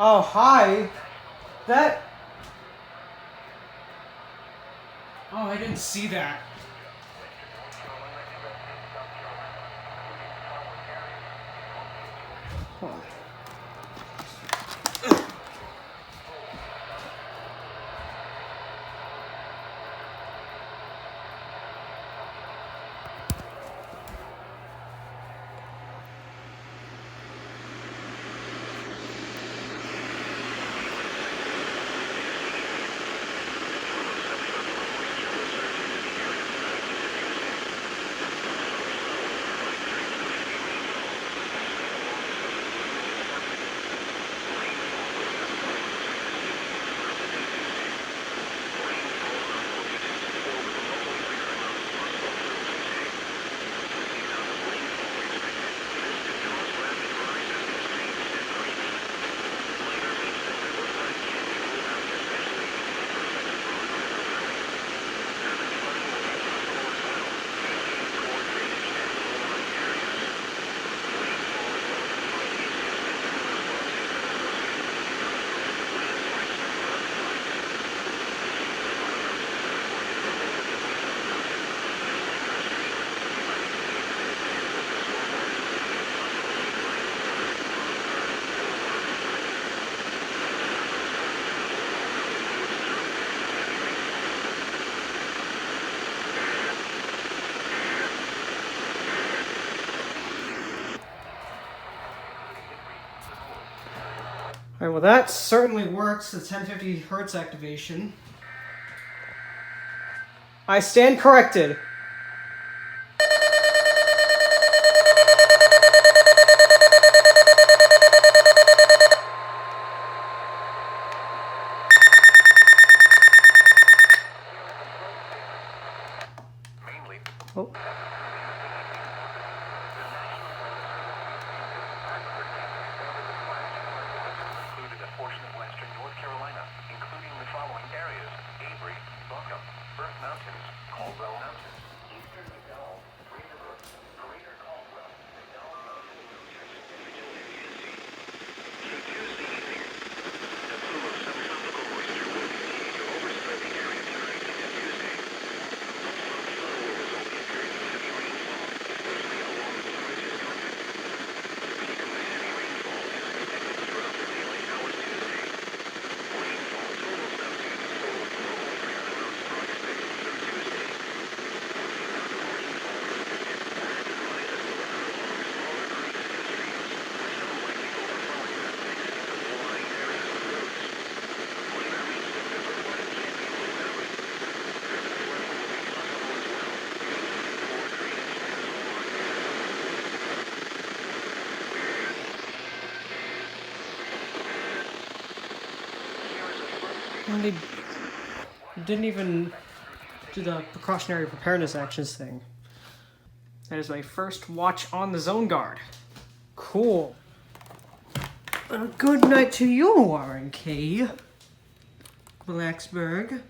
Oh, hi. That... Oh, I didn't see that. Hold on. Alright, well that certainly works, the 1050 Hertz activation. I stand corrected. Oh. And they didn't even do the precautionary preparedness actions thing. That is my first watch on the zone guard. Cool. Good night to you, Warren K. Blacksburg.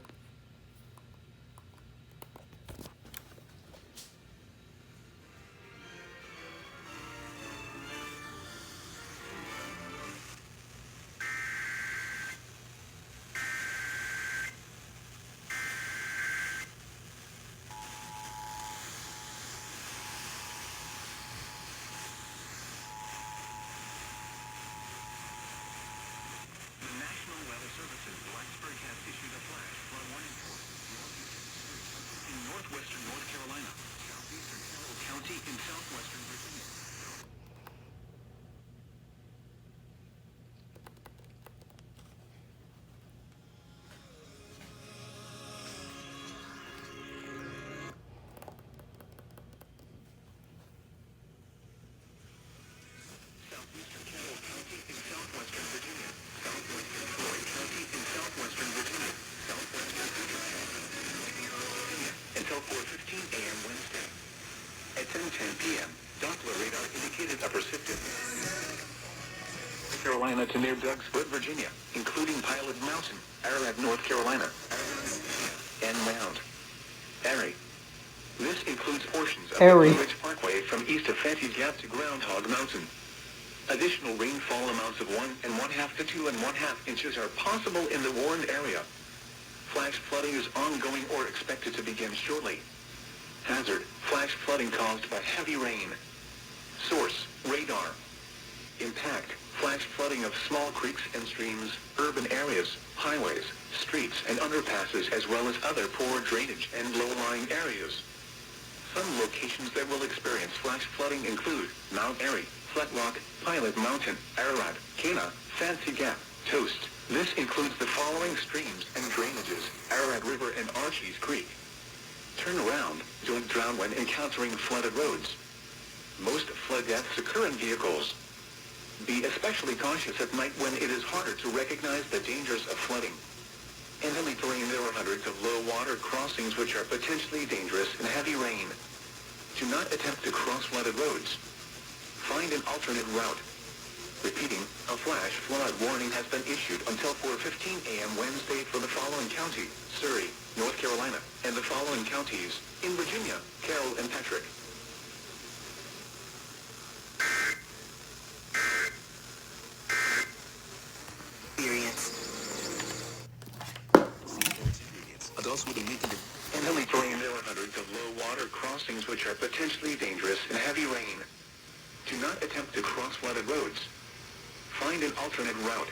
Until 4:15 a.m. Wednesday. At 10:10 p.m., Doppler radar indicated a persistent Carolina to near Doug's Foot, Virginia, including Pilot Mountain, Arrowhead, North Carolina, and Mount Airy. This includes portions of the Blue Ridge Parkway from east of Fancy's Gap to Groundhog Mountain. Additional rainfall amounts of 1.5 to 2.5 inches are possible in the warned area. Flash flooding is ongoing or expected to begin shortly. Hazard, flash flooding caused by heavy rain. Source, radar. Impact, flash flooding of small creeks and streams, urban areas, highways, streets and underpasses, as well as other poor drainage and low-lying areas. Some locations that will experience flash flooding include Mount Airy, Flat Rock, Pilot Mountain, Ararat, Cana, Fancy Gap, Toast. This includes the following streams and drainages: Ararat River and Archies Creek. Turn around, don't drown when encountering flooded roads. Most flood deaths occur in vehicles. Be especially cautious at night when it is harder to recognize the dangers of flooding. In hilly terrain, there are hundreds of low water crossings which are potentially dangerous in heavy rain. Do not attempt to cross flooded roads. Find an alternate route. Repeating, a flash flood warning has been issued until 4:15 a.m. Wednesday for the following county: Surrey, North Carolina, and the following counties in Virginia: Carroll and Patrick. Adults with a mental in hilly terrain, there are hundreds of low water crossings which are potentially dangerous in heavy rain. Do not attempt to cross flooded roads. Find an alternate route.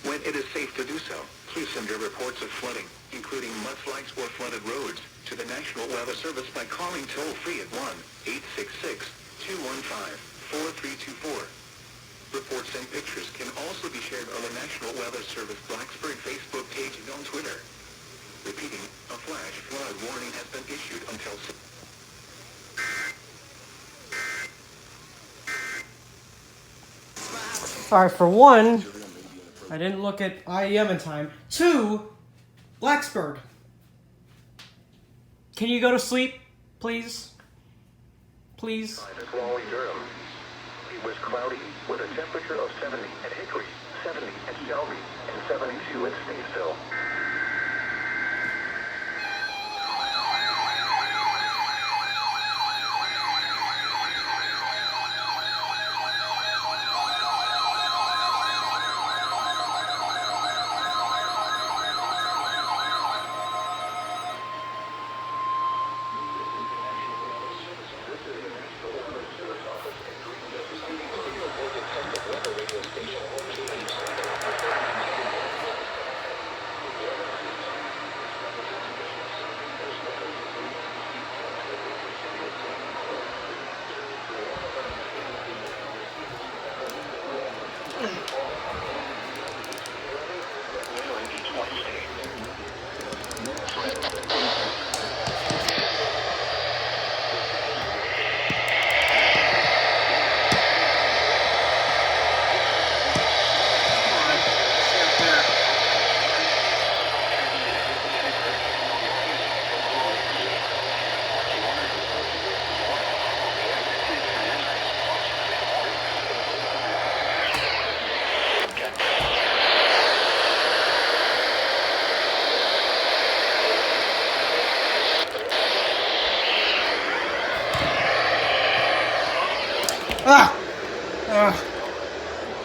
When it is safe to do so, please send your reports of flooding, including mudslides or flooded roads, to the National Weather Service by calling toll-free at 1-866-215-4324. Reports and pictures can also be shared on the National Weather Service Blacksburg Facebook page and on Twitter. Repeating, a flash flood warning has been issued until... Alright, for one, I didn't look at IEM in time. 2, Blacksburg. Can you go to sleep, please? Please? Raleigh, Durham. It was cloudy with a temperature of 70 at Hickory, 70 at Shelby, and 72 at Statesville.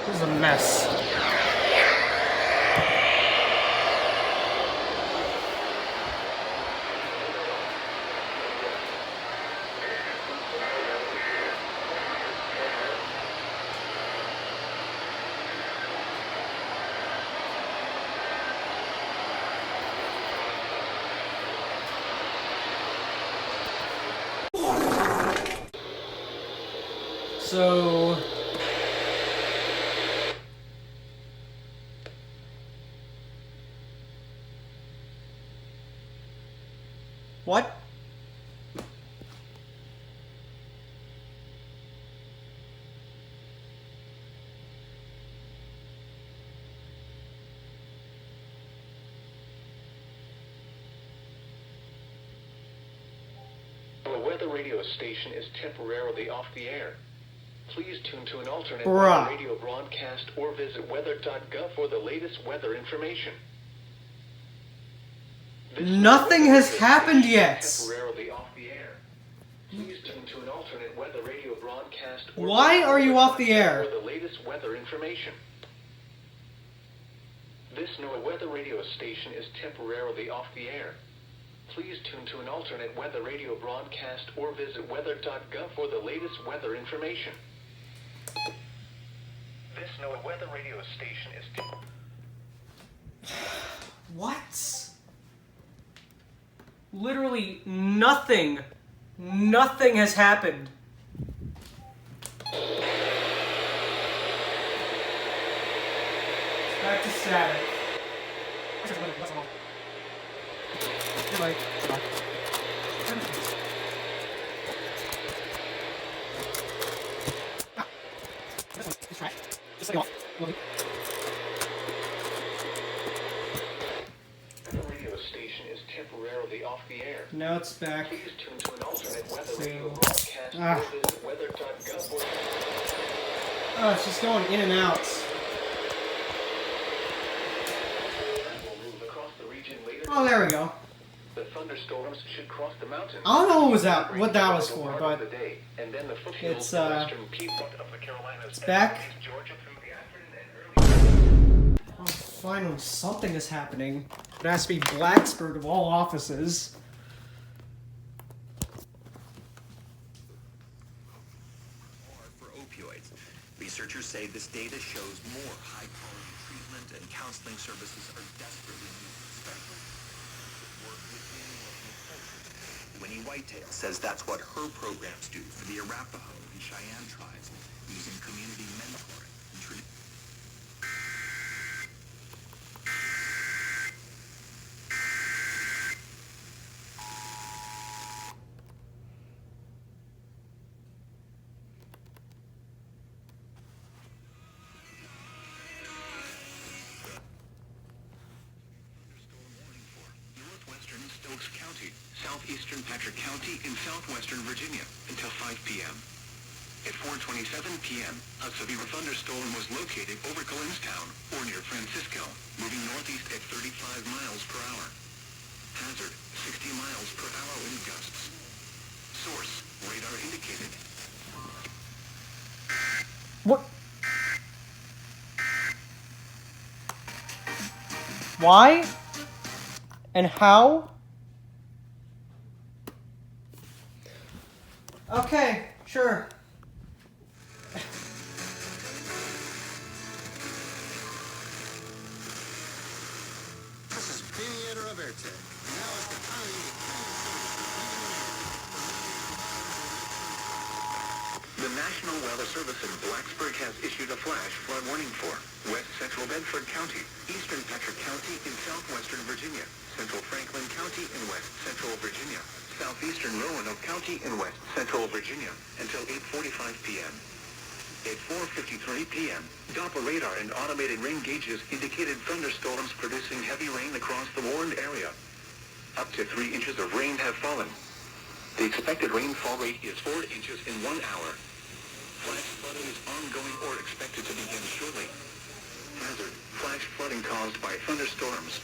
This is a mess. So what? The weather radio station is temporarily off the air. Please tune to an alternate Bruh. radio broadcast or visit weather.gov for the latest weather information. Nothing has happened yet. Temporarily off the air. Please tune to an alternate weather radio broadcast. Why are you off the air? For the latest weather information. This NOAA weather radio station is temporarily off the air. Please tune to an alternate weather radio broadcast or visit weather.gov for the latest weather information. This NOAA weather radio station is What? Literally nothing has happened. Back to static. Goodbye. Goodbye. This one is trash. Just take it off. The radio station is temporarily off the air. Now it's back. Please tune to an alternate weather radio broadcast or visit weather.gov. Oh, it's just going in and out. Oh, there we go. The thunderstorms should cross the mountains. I don't know what that was for, but it's back. Oh, finally, something is happening. It has to be Blacksburg of all offices. For opioids, researchers say this data shows more high-quality treatment and counseling services are desperately needed, especially work within local culture. Winnie Whitetail says that's what her programs do for the Arapaho and Cheyenne tribes, using community mentoring and tradition. County, southeastern Patrick County in southwestern Virginia until 5 p.m. At 4:27 p.m., a severe thunderstorm was located over Collinstown or near Francisco, moving northeast at 35 miles per hour. Hazard, 60 miles per hour wind gusts. Source, radar indicated. What? Why? And how? Okay, sure. This is Pinnacle of Airtech. Now is the time to The National Weather Service in Blacksburg has issued a flash flood warning for West Central Bedford County, Eastern Patrick County in southwestern Virginia, Central Franklin County in West Central Virginia, southeastern Roanoke County in West Central Virginia until 8:45 p.m. At 4:53 p.m., Doppler radar and automated rain gauges indicated thunderstorms producing heavy rain across the warned area. Up to 3 inches of rain have fallen. The expected rainfall rate is 4 inches in 1 hour. Flash flooding is ongoing or expected to begin shortly. Hazard, flash flooding caused by thunderstorms.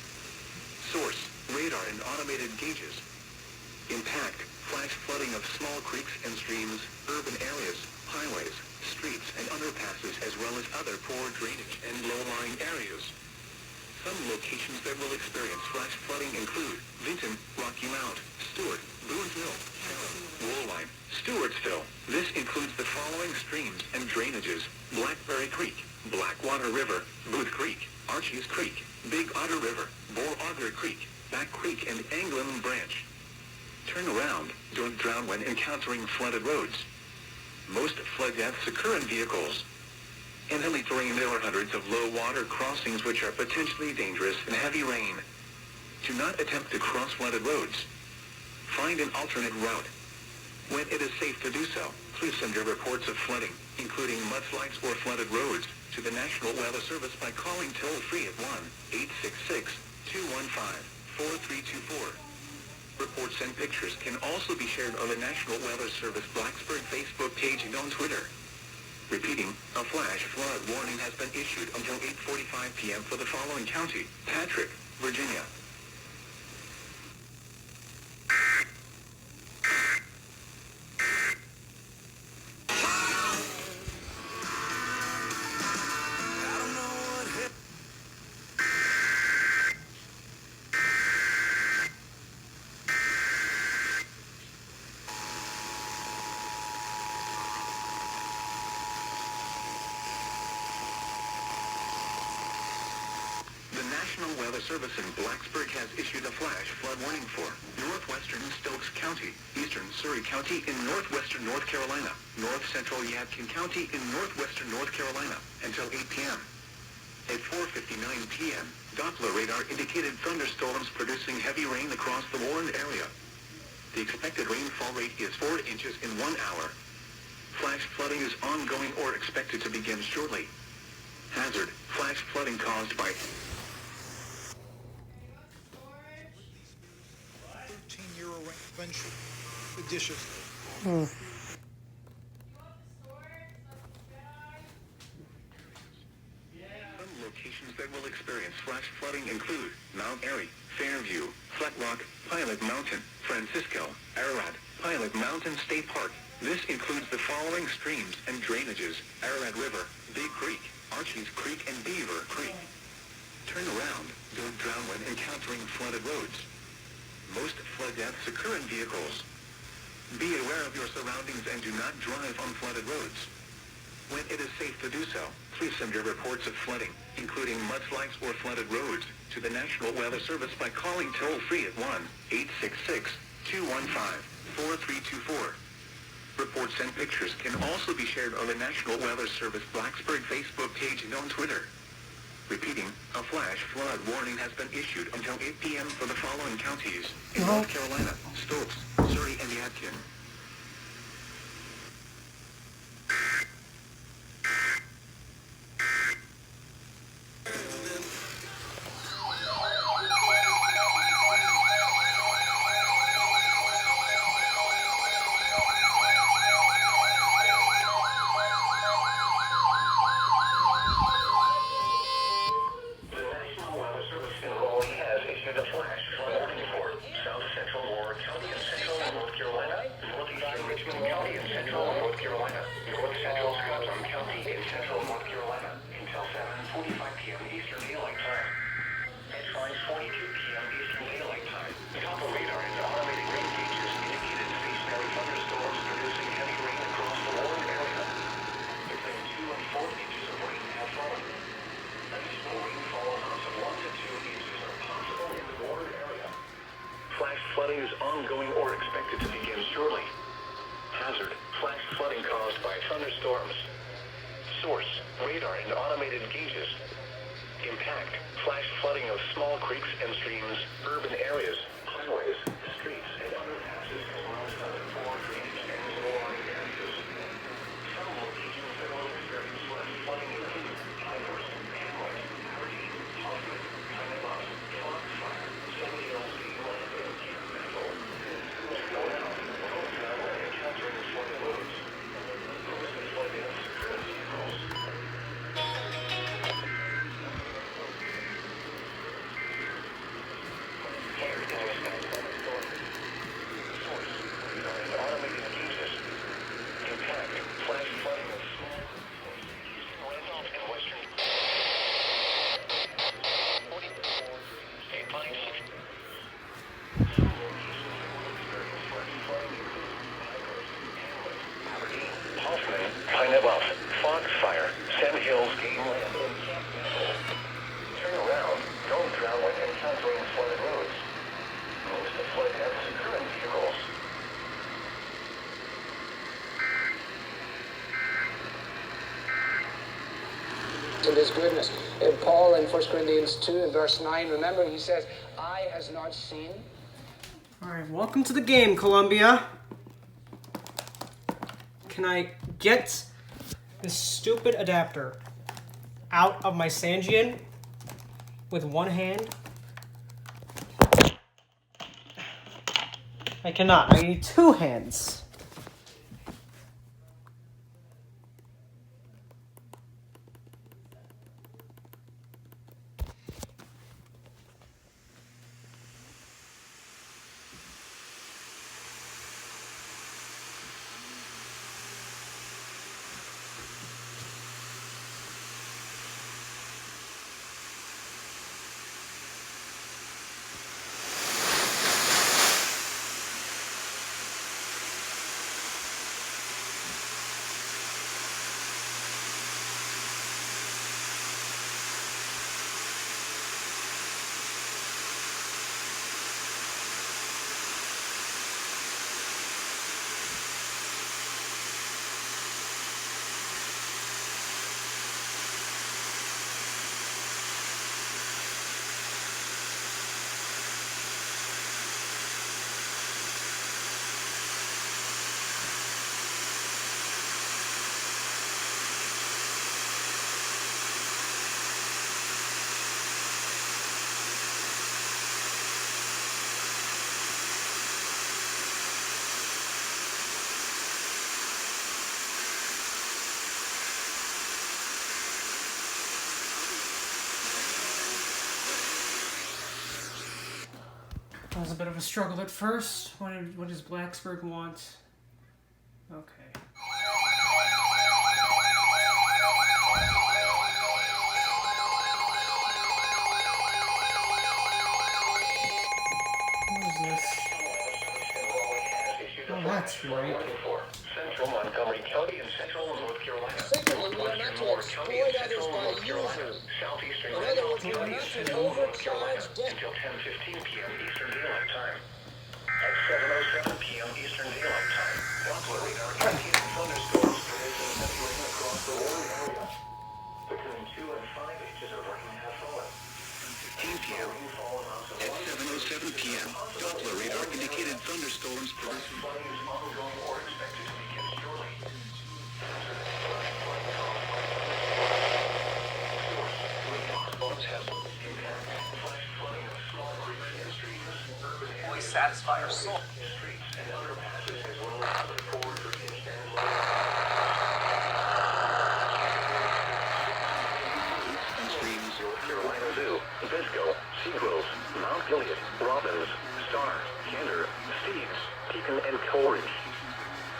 Source, radar and automated gauges. Impact, flash flooding of small creeks and streams, urban areas, highways, streets and underpasses as well as other poor drainage and low-lying areas. Some locations that will experience flash flooding include Vinton, Rocky Mount, Stewart, Boonville, Salem, Woolwine, Stewartsville. This includes the following streams and drainages: Blackberry Creek, Blackwater River, Booth Creek, Archies Creek, Big Otter River, Boar Auger Creek, Back Creek and Anglin Branch. Turn around, don't drown when encountering flooded roads. Most flood deaths occur in vehicles. In hilly terrain there are hundreds of low water crossings which are potentially dangerous in heavy rain. Do not attempt to cross flooded roads. Find an alternate route. When it is safe to do so, please send your reports of flooding, including mudslides or flooded roads, to the National Weather Service by calling toll-free at 1-866-215-4324. Reports and pictures can also be shared on the National Weather Service Blacksburg Facebook page and on Twitter. Repeating, a flash flood warning has been issued until 8:45 p.m. for the following county: Patrick, Virginia. National Weather Service in Blacksburg has issued a flash flood warning for northwestern Stokes County, eastern Surrey County in northwestern North Carolina, north central Yadkin County in northwestern North Carolina until 8 p.m. At 4:59 p.m., Doppler radar indicated thunderstorms producing heavy rain across the warned area. The expected rainfall rate is 4 inches in 1 hour. Flash flooding is ongoing or expected to begin shortly. Hazard, flash flooding caused by 13-year intervention. The dishes. Some locations that will experience flash flooding include Mount Airy, Fairview, Flat Rock, Pilot Mountain, Francisco, Ararat, Pilot Mountain State Park. This includes the following streams and drainages: Ararat River, Big Creek, Archies Creek, and Beaver Creek. Turn around, don't drown when encountering flooded roads. Most flood deaths occur in vehicles. Be aware of your surroundings and do not drive on flooded roads. When it is safe to do so, please send your reports of flooding, including mudslides or flooded roads, to the National Weather Service by calling toll-free at 1-866-215-4324. Reports and pictures can also be shared on the National Weather Service Blacksburg Facebook page and on Twitter. Repeating, a flash flood warning has been issued until 8 p.m. for the following counties in North Carolina: Stokes, Surrey, and Yadkin. Flooding is ongoing or expected to begin shortly. Hazard, flash flooding caused by thunderstorms. Source, radar and automated gauges. Impact, flash flooding of small creeks and streams, urban areas, highways, streets, and underpasses, as well as other poor drainage and low-lying areas. Some locations that will experience flash flooding include Pineville, Hamlet, Aberdeen, Hoffman, Pineville, Foxfire, Sandy Hills, and Pinnacle. Go out, don't drown when encountering flooded roads. Those that flood in secure vehicles. Pineville, Foxfire, Sand Hills, Game Land, and Pinnacle. Turn around, don't drown when encountering flooded roads. Most of flood deaths occur in vehicles. And his goodness. And Paul in 1 Corinthians 2 and verse 9, remember he says, eye has not seen. Alright, welcome to the game, Columbia. Can I get this stupid adapter out of my Sangean with one hand? I cannot. I need two hands. That was a bit of a struggle at first. What does Blacksburg want? Okay. What is this? Oh, that's right. Central Montgomery County and Central North Carolina. Secondly, we are not to exploit others by using. Southeastern In other words, we are not to overcharge debt. until 10:15 p.m. Eastern Daylight Time. At 7:07 p.m. Eastern Daylight Time, Doppler radar indicated thunderstorms producing heavy rain across the Warren area. Between 2 and 5 inches of rain have fallen. 15 p.m. At 7:07 p.m., Doppler radar indicated thunderstorms producing flooding is ongoing or expected to begin shortly. We satisfy our soul. Bisco, Seagrove, Mount Gilead, Robbins, Star, Gander, Steves, Pekin, and Coleridge.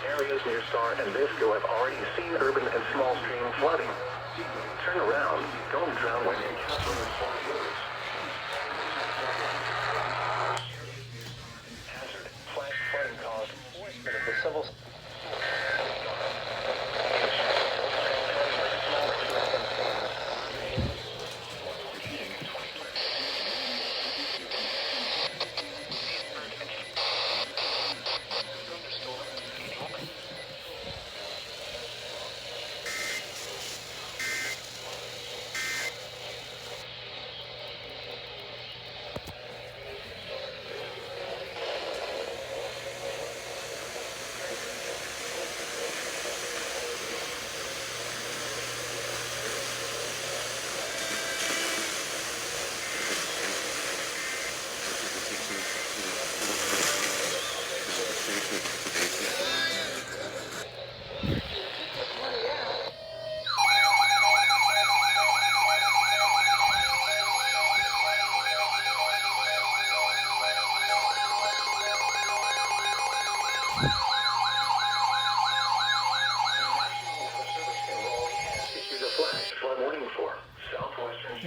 Areas near Star and Bisco have already seen urban and small stream flooding. Turn around, don't drown when encountering flooding roads. Hazard, flash flooding caused enforcement of the civil...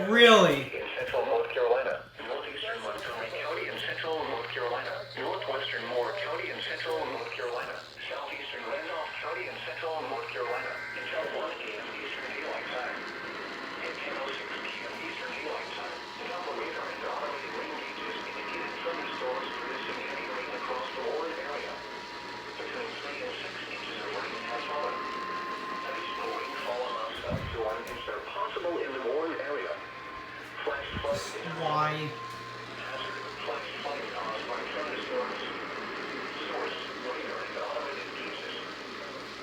Really? In central North Carolina, northeastern Montgomery County and central North Carolina, northwestern Moore County and central North Carolina, southeastern Randolph County and central North Carolina, until 1 a.m. Eastern Daylight Time. At 10:06 p.m. Eastern Daylight Time, the Doppler radar and automated rain gauges indicated thunderstorms producing heavy rain across the Warren area. Between 3 and 6 inches of rain has fallen. Additional rainfall amounts up to 1 inch are possible in the Warren area. Why? Hazard, flash flooding caused by thunderstorms. Source, radar and automated gauges.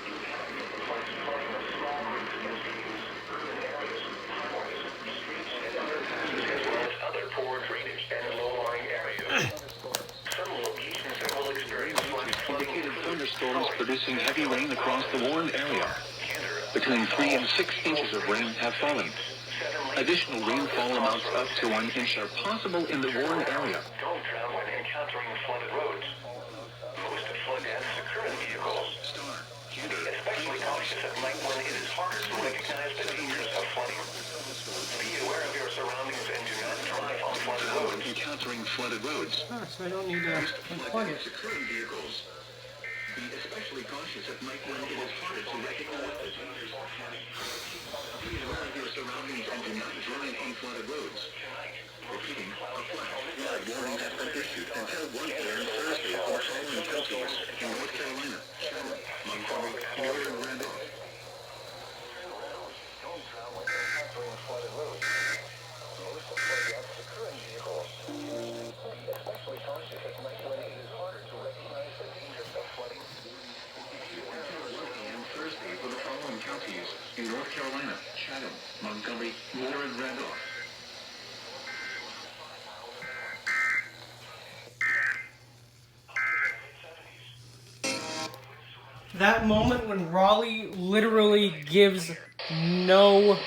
Impact, flash flooding of small creeks and streams, urban areas, highways, streets, and underpasses, as well as other poor drainage and low-lying areas. Some locations that will experience flash flooding indicated thunderstorms producing heavy rain across the Warren area. Between 3 and 6 inches of rain have fallen. Additional rainfall amounts up to 1 inch are possible in the Warren area. Don't drown when encountering flooded roads. Most flood deaths occur in vehicles. Be especially cautious at night when it is harder to recognize the dangers of flooding. Be aware of your surroundings and do not drive on flooded roads. Encountering flooded roads. Oh, so I don't need to unplug it. Occur in vehicles. Be especially cautious at night when it is harder to recognize the dangers of flooding. Be aware of your surroundings and do not drive on flooded roads. Repeating, a flash flood warning has been issued until 1 a.m. Thursday for following counties in North Carolina, Montgomery, Miller, and Randolph. Don't drown when encountering flooded roads. Most flood deaths occur in vehicles. Be especially cautious at night when it is harder to recognize the dangers of flooding. Thursday for the following counties in North Carolina, Chatham, Montgomery, Miller, and Randolph. That moment when Raleigh literally gives no